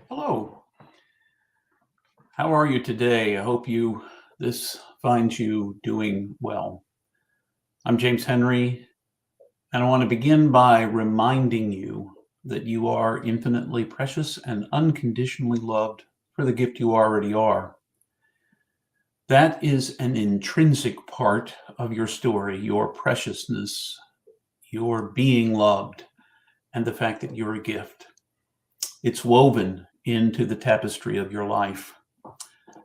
Hello. How are you today? I hope this finds you doing well. I'm James Henry, and I want to begin by reminding you that you are infinitely precious and unconditionally loved for the gift you already are. That is an intrinsic part of your story, your preciousness, your being loved, and the fact that you're a gift. It's woven into the tapestry of your life.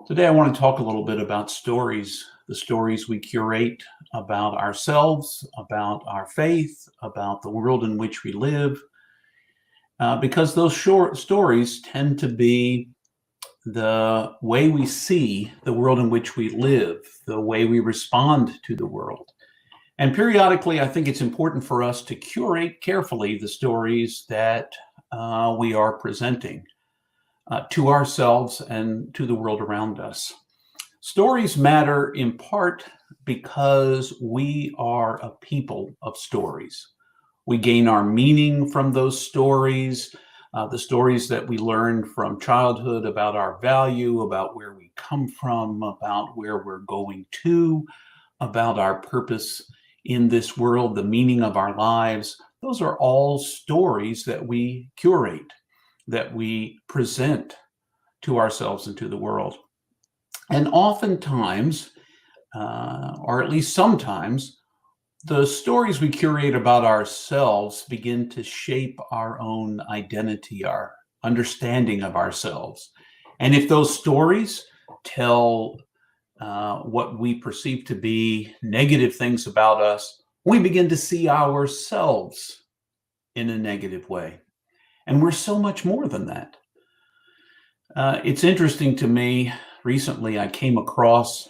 Today, I want to talk a little bit about stories, the stories we curate about ourselves, about our faith, about the world in which we live, because those short stories tend to be the way we see the world in which we live, the way we respond to the world. And periodically, I think it's important for us to curate carefully the stories that we are presenting to ourselves and to the world around us. Stories matter in part because we are a people of stories. We gain our meaning from those stories, the stories that we learned from childhood about our value, about where we come from, about where we're going to, about our purpose in this world, the meaning of our lives. Those are all stories that we curate, that we present to ourselves and to the world. And oftentimes, or at least sometimes, the stories we curate about ourselves begin to shape our own identity, our understanding of ourselves. And if those stories tell what we perceive to be negative things about us, we begin to see ourselves in a negative way. And we're so much more than that. It's interesting to me, recently I came across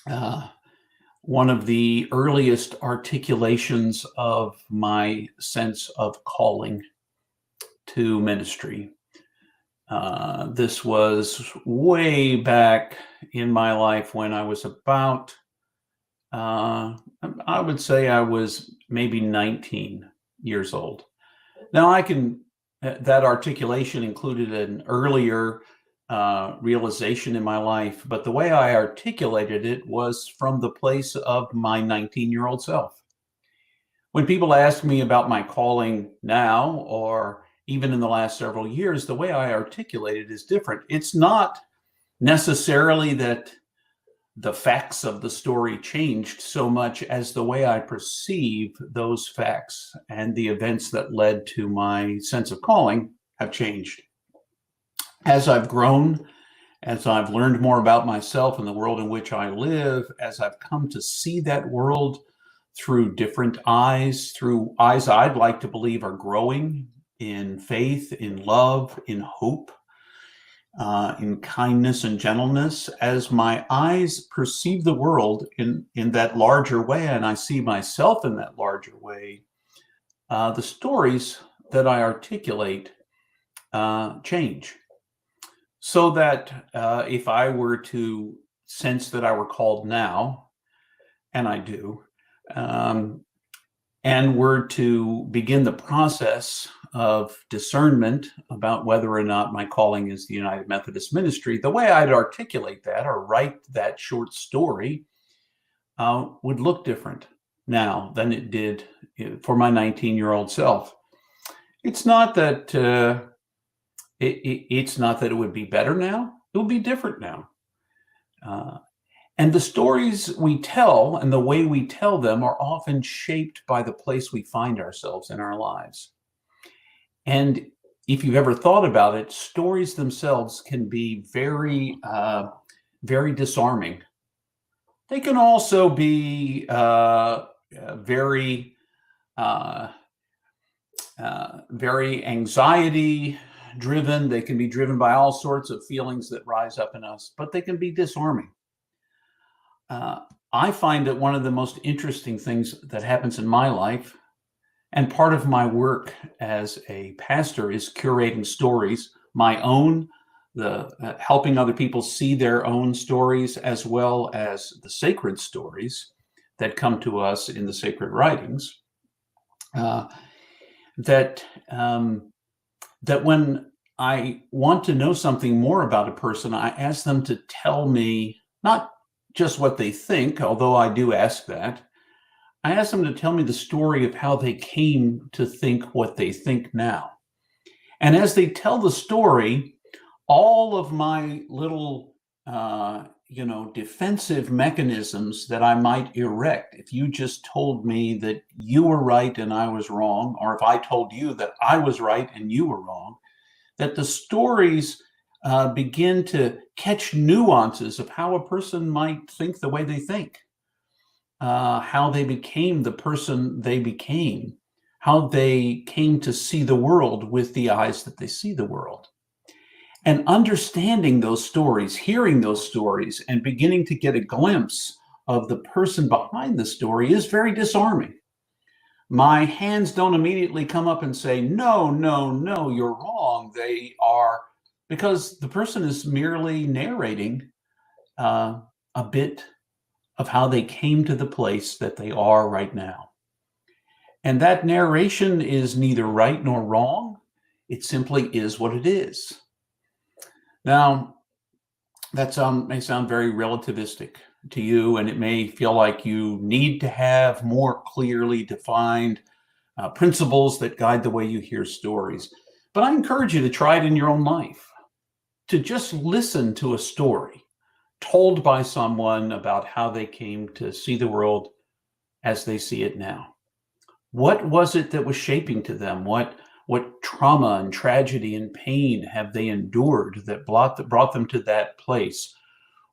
one of the earliest articulations of my sense of calling to ministry. This was way back in my life when I was about, I would say I was maybe 19 years old. Now that articulation included an earlier realization in my life, but the way I articulated it was from the place of my 19-year-old self. When people ask me about my calling now, or even in the last several years, the way I articulate it is different. It's not necessarily that the facts of the story changed so much as the way I perceive those facts and the events that led to my sense of calling have changed. As I've grown, as I've learned more about myself and the world in which I live, as I've come to see that world through different eyes, through eyes I'd like to believe are growing in faith, in love, in hope, in kindness and gentleness, as my eyes perceive the world in that larger way, and I see myself in that larger way, the stories that I articulate change. So that if I were to sense that I were called now, and I do, and were to begin the process of discernment about whether or not my calling is the United Methodist Ministry, the way I'd articulate that or write that short story would look different now than it did for my 19-year-old self. It's not that it's not that it would be better now. It would be different now. And the stories we tell and the way we tell them are often shaped by the place we find ourselves in our lives. And if you've ever thought about it, stories themselves can be very, very disarming. They can also be very, very anxiety driven. They can be driven by all sorts of feelings that rise up in us, but they can be disarming. I find that one of the most interesting things that happens in my life, and part of my work as a pastor, is curating stories, my own, helping other people see their own stories, as well as the sacred stories that come to us in the sacred writings. That when I want to know something more about a person, I ask them to tell me not just what they think, although I do ask that. I ask them to tell me the story of how they came to think what they think now. And as they tell the story, all of my little, defensive mechanisms that I might erect if you just told me that you were right and I was wrong, or if I told you that I was right and you were wrong, that the stories begin to catch nuances of how a person might think the way they think, how they became the person they became, how they came to see the world with the eyes that they see the world. And understanding those stories, hearing those stories, and beginning to get a glimpse of the person behind the story is very disarming. My hands don't immediately come up and say, no, no, no, you're wrong. They are, because the person is merely narrating a bit of how they came to the place that they are right now. And that narration is neither right nor wrong. It simply is what it is. Now, that may sound very relativistic to you, and it may feel like you need to have more clearly defined principles that guide the way you hear stories. But I encourage you to try it in your own life, to just listen to a story told by someone about how they came to see the world as they see it now. What was it that was shaping to them? What trauma and tragedy and pain have they endured that brought them to that place?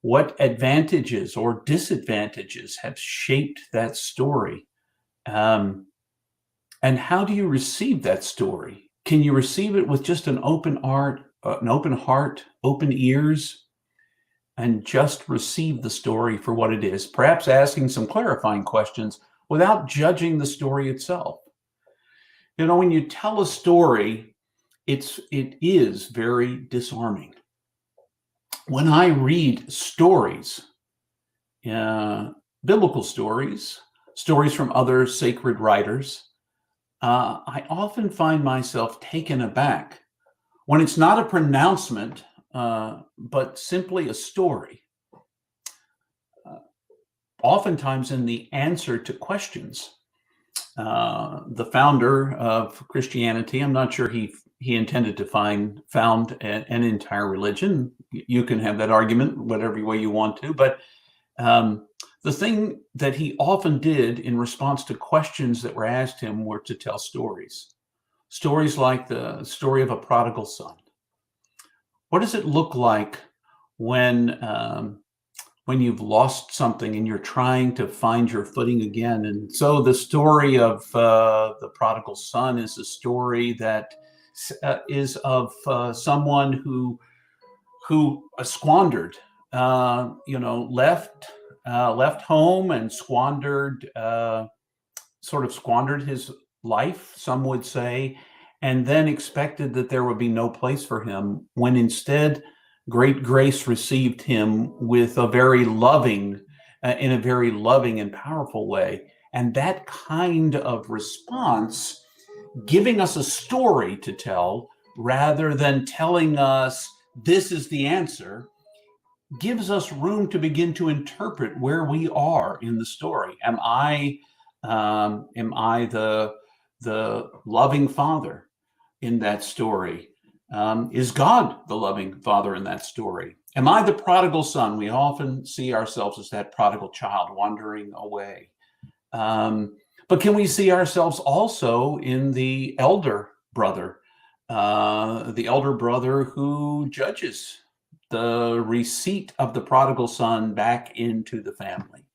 What advantages or disadvantages have shaped that story? And how do you receive that story? Can you receive it with just an open heart, open ears, and just receive the story for what it is, perhaps asking some clarifying questions without judging the story itself? When you tell a story, it is very disarming. When I read stories, biblical stories, stories from other sacred writers, I often find myself taken aback when it's not a pronouncement, but simply a story. Oftentimes in the answer to questions. The founder of Christianity, I'm not sure he intended to found an entire religion. You can have that argument whatever way you want to, but the thing that he often did in response to questions that were asked him were to tell stories. Stories like the story of a prodigal son. What does it look like when you've lost something and you're trying to find your footing again? And so the story of the prodigal son is a story that is of someone who squandered, left home and squandered his life, some would say, and then expected that there would be no place for him, when instead great grace received him with a very loving, in a very loving and powerful way. And that kind of response, giving us a story to tell rather than telling us this is the answer, gives us room to begin to interpret where we are in the story. Am I the loving father in that story? Is God the loving father in that story? Am I the prodigal son? We often see ourselves as that prodigal child wandering away. But can we see ourselves also in the elder brother who judges the receipt of the prodigal son back into the family?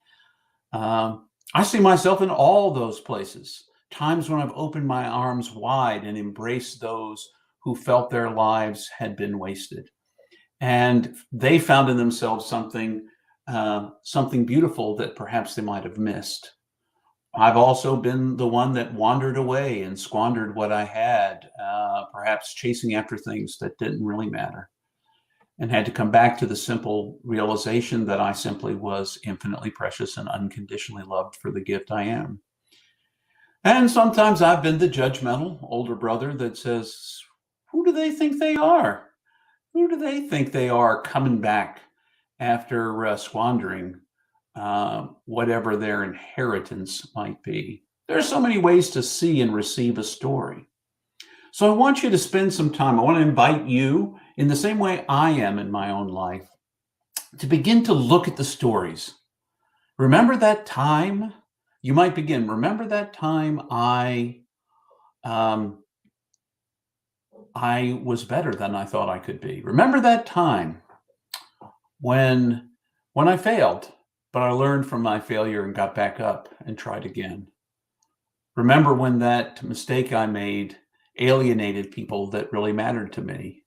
I see myself in all those places, times when I've opened my arms wide and embraced those who felt their lives had been wasted. And they found in themselves something beautiful that perhaps they might have missed. I've also been the one that wandered away and squandered what I had, perhaps chasing after things that didn't really matter, and had to come back to the simple realization that I simply was infinitely precious and unconditionally loved for the gift I am. And sometimes I've been the judgmental older brother that says, who do they think they are? Who do they think they are coming back after squandering whatever their inheritance might be? There are so many ways to see and receive a story. So I want you to spend some time. I want to invite you, in the same way I am in my own life, to begin to look at the stories. Remember that time? You might begin. Remember that time I was better than I thought I could be. Remember that time when I failed, but I learned from my failure and got back up and tried again. Remember when that mistake I made alienated people that really mattered to me.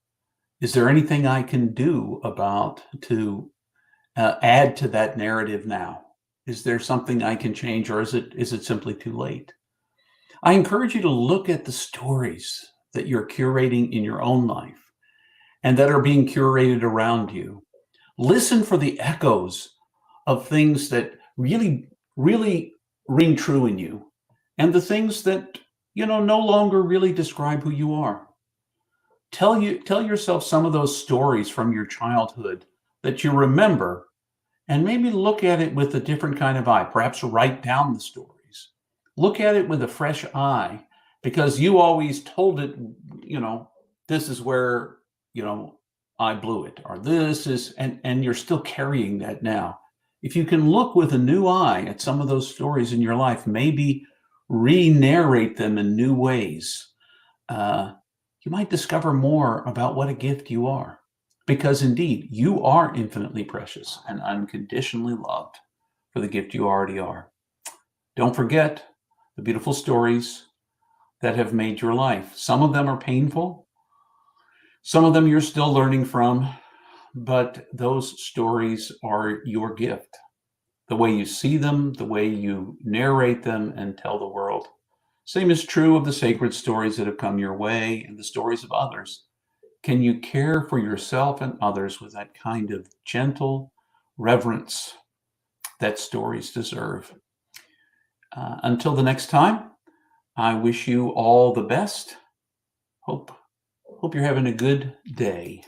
Is there anything I can do to add to that narrative now? Is there something I can change, or is it simply too late? I encourage you to look at the stories that you're curating in your own life and that are being curated around you. Listen for the echoes of things that really, really ring true in you, and the things that, no longer really describe who you are. Tell yourself some of those stories from your childhood that you remember, and maybe look at it with a different kind of eye. Perhaps write down the stories. Look at it with a fresh eye, because you always told it, this is where, I blew it, or this is, and you're still carrying that now. If you can look with a new eye at some of those stories in your life, maybe re-narrate them in new ways, you might discover more about what a gift you are. Because indeed, you are infinitely precious and unconditionally loved for the gift you already are. Don't forget the beautiful stories that have made your life. Some of them are painful. Some of them you're still learning from, but those stories are your gift. The way you see them, the way you narrate them and tell the world. Same is true of the sacred stories that have come your way and the stories of others. Can you care for yourself and others with that kind of gentle reverence that stories deserve? Until the next time, I wish you all the best. Hope you're having a good day.